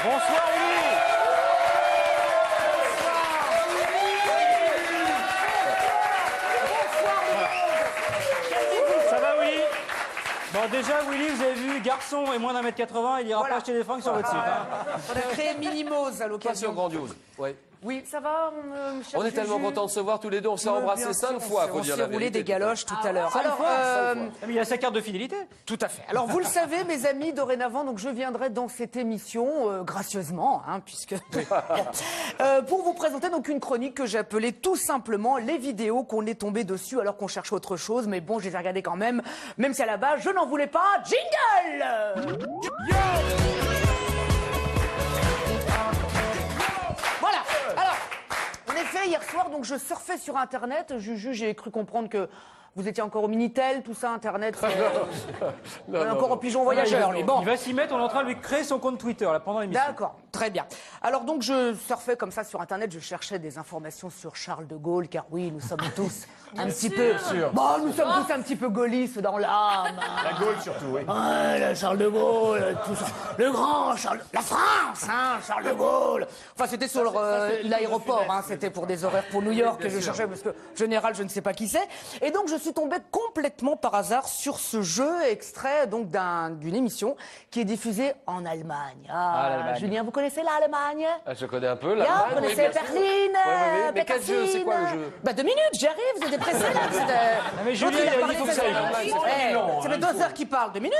Bonsoir Willy. Ça va Willy? Bon déjà Willy, vous avez vu, garçon et moins d'1m80, il ira pas acheter des fringues sur votre site. On a créé Minimose à l'occasion. Passion grandiose. Ouais. Oui, ça va, On est tellement contents de se voir tous les deux. On s'est embrassés 5 fois, faut dire la vérité. On s'est roulé des galoches tout à l'heure. Alors, Mais il a sa carte de fidélité. tout à fait. Alors, vous le savez, mes amis, dorénavant, donc je viendrai dans cette émission gracieusement, hein, puisque pour vous présenter donc une chronique que j'ai appelée tout simplement les vidéos qu'on est tombé dessus alors qu'on cherchait autre chose. Mais bon, je les ai regardées quand même si à la base je n'en voulais pas. Jingle. Voilà. Alors, en effet, hier soir, donc je surfais sur Internet. Juju, j'ai cru comprendre que vous étiez encore au Minitel, tout ça, Internet. Encore au pigeon voyageur. Mais bon. Il va s'y mettre, on est en train de lui créer son compte Twitter là, pendant l'émission. D'accord, très bien. Alors donc je surfais comme ça sur Internet, je cherchais des informations sur Charles de Gaulle, car oui, nous sommes tous un petit peu... Bon, nous sommes tous un petit peu gaullistes dans l'âme. La Gaule surtout, oui. Ouais, Charles de Gaulle, tout ça. Le grand Charles... La France, hein, Charles de Gaulle. Enfin, c'était sur l'aéroport, hein, c'était pour des horaires pour New York que je cherchais, parce que général, je ne sais pas qui c'est. Et donc, je suis tombé complètement par hasard sur ce jeu extrait donc d'une émission qui est diffusée en Allemagne. l'Allemagne. Julien, vous connaissez l'Allemagne? Je connais un peu. Bien, vous connaissez Berlin, Mais quel jeu? C'est quoi le jeu? Bah 2 minutes, j'y arrive, vous êtes pressé là. mais Julien, il a dit faut que ça aille. Ça fait 2 heures qu'il parle, 2 minutes.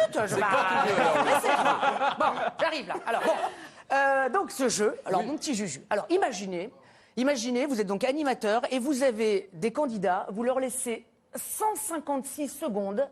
Bon, j'arrive là. Alors bon, donc ce jeu, alors mon petit Juju. Alors imaginez, vous êtes donc animateur et vous avez des candidats, vous leur laissez 156 secondes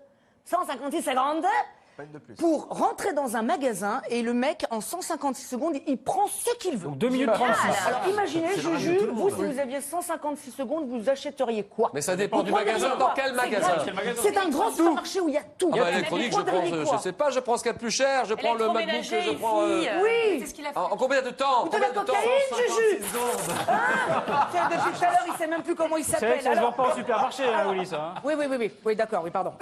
pour rentrer dans un magasin et le mec, en 156 secondes, il prend ce qu'il veut. Donc 2 minutes 36. Alors imaginez, Juju, vous, si vous aviez 156 secondes, vous achèteriez quoi? Mais ça dépend du magasin. Dans quel magasin? C'est un grand supermarché où il y a tout. Ah bah électronique, je prends, je sais pas, je prends ce qu'il y a de plus cher, je prends le MacBook, je prends... Oui. C'est ce qu'il a fait. En combien de temps? De la cocaïne, Juju. Tiens, depuis tout à l'heure, il sait même plus comment il C'est vrai s'appelle. que ça se vend pas au supermarché, hein, Willy, ça. Hein. Oui, d'accord, oui, pardon.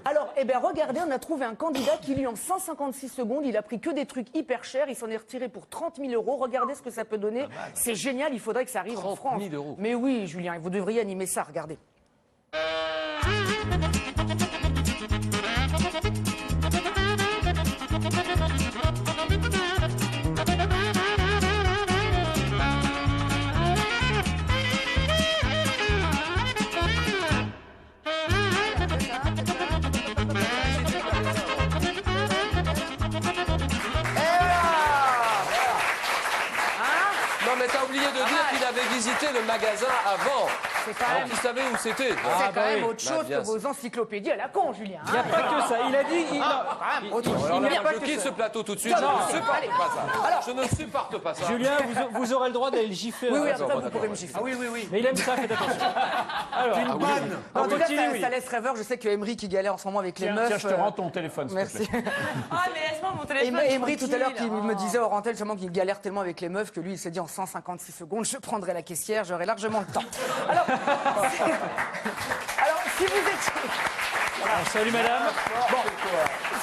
Alors, eh bien, regardez, on a trouvé un candidat qui, lui, en 156 secondes, il a pris que des trucs hyper chers, il s'en est retiré pour 30 000 €. Regardez ce que ça peut donner. C'est génial, il faudrait que ça arrive en France. 30 000 €. Mais oui, Julien, vous devriez animer ça, regardez. Non mais t'as oublié de dire qu'il avait visité le magasin avant. C'est quand Alors même... qu'il savait où c'était. C'est quand même oui. autre chose bien que vos encyclopédies à la con, Julien. Il n'y a pas que ça. Il a dit. Je quitte ce plateau tout de suite, je ne supporte pas ça. Alors, Je ne supporte pas ça. Julien, vous aurez le droit d'aller le gifler. Oui, hein. après, vous pourrez me gifler. Mais il aime ça, faites attention. Alors, En tout cas, continue, oui. ça laisse rêveur. Je sais que Emery qui galère en ce moment avec les meufs. Tiens, je te rends ton téléphone, s'il te Merci. plaît. Ah, mais laisse-moi mon téléphone. Emery, tout à l'heure, qui tranquille. me disait hors antenne justement qu'il galère tellement avec les meufs que lui, il s'est dit en 156 secondes, je prendrai la caissière, j'aurai largement le temps. Alors, si vous étiez... Salut madame.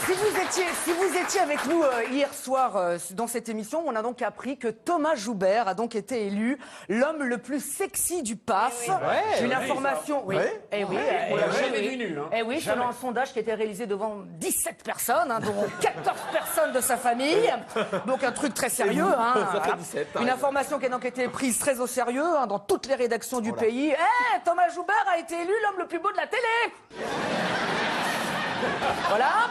Si vous étiez avec nous hier soir dans cette émission, on a donc appris que Thomas Joubert a donc été élu l'homme le plus sexy du PAF. J'ai une information. Oui. Eh oui. On l'a jamais vu nu, hein. Eh oui, selon un sondage qui a été réalisé devant 17 personnes, hein, dont 14 personnes de sa famille. Donc un truc très sérieux. Hein, voilà. Une information qui a donc été prise très au sérieux hein, dans toutes les rédactions du pays. Eh, Thomas Joubert a été élu l'homme le plus beau de la télé. Voilà,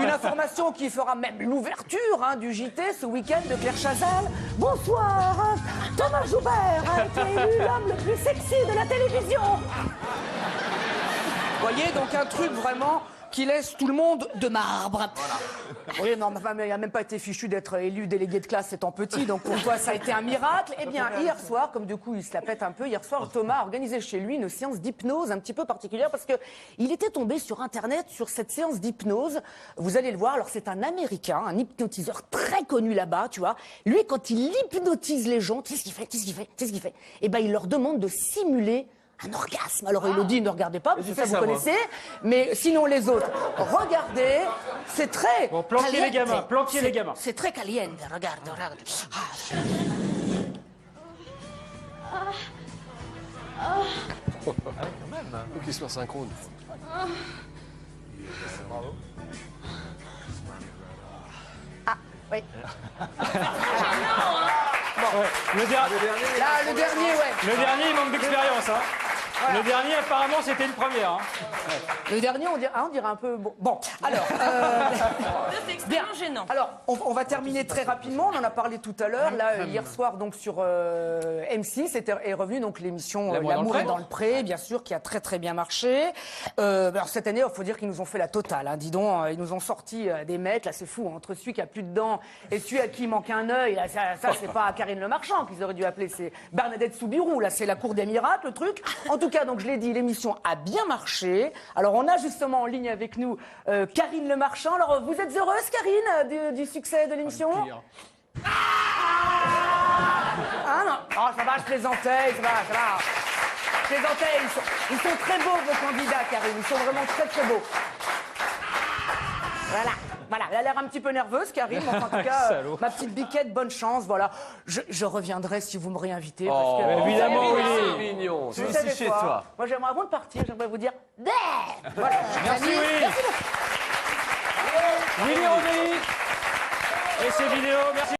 une information qui fera même l'ouverture hein, du JT ce week-end de Claire Chazal. Bonsoir, Thomas Joubert a été élu l'homme le plus sexy de la télévision. Vous voyez, donc un truc vraiment qui laisse tout le monde de marbre. Oui, non, mais il n'a même pas été fichu d'être élu délégué de classe étant petit, donc pour toi, ça a été un miracle. Eh bien, hier soir, comme du coup, il se la pète un peu, hier soir, Thomas a organisé chez lui une séance d'hypnose un petit peu particulière parce que il était tombé sur Internet sur cette séance d'hypnose. Vous allez le voir, alors c'est un Américain, un hypnotiseur très connu là-bas, tu vois. Lui, quand il hypnotise les gens, tu sais ce qu'il fait Eh ben, il leur demande de simuler un orgasme. Alors Élodie, ne regardez pas, parce que ça vous connaissez. Mais sinon les autres, regardez, c'est très Bon, planquez les gamins, planquez les gamins. C'est très caliente, regarde. Faut qu'ils soient synchrones. Oui. Le dernier, Là, le dernier, ouais. le dernier, il manque d'expérience. Hein. Voilà. Le dernier, apparemment, c'était une première. Hein. Le dernier, on dirait un peu... Bon, alors... C'est extrêmement gênant. Alors, on va terminer très rapidement. On en a parlé tout à l'heure. Là, hier soir, donc sur M6, est revenu donc l'émission L'amour est dans le pré, bien sûr, qui a très très bien marché. Alors cette année, il faut dire qu'ils nous ont fait la totale. Hein. Dis donc, ils nous ont sorti des mecs. Là, c'est fou. Hein. Entre celui qui a plus de dents et celui à qui il manque un œil, là, ça c'est pas Karine Le Marchand qu'ils auraient dû appeler. C'est Bernadette Soubirous. Là, c'est la cour des miracles, le truc. En tout cas, donc je l'ai dit, l'émission a bien marché. Alors, on a justement en ligne avec nous Karine Le Marchand. Alors, vous êtes heureuse, Karine, du succès de l'émission? Ah non, oh, ça va, je plaisantais, ça va. Je plaisantais, ils sont très beaux, vos candidats, Karine. Ils sont vraiment très très beaux. Voilà. Elle a l'air un petit peu nerveuse, Karine. Enfin, en tout cas, ma petite biquette, bonne chance. Voilà. Je reviendrai si vous me réinvitez. Parce que, évidemment, C'est oui. mignon. vous savez chez quoi, toi. moi, j'aimerais, avant de partir, j'aimerais vous dire... Voilà. Merci, Amis, Willy. merci beaucoup. Willy Rovelli et ses vidéos, merci.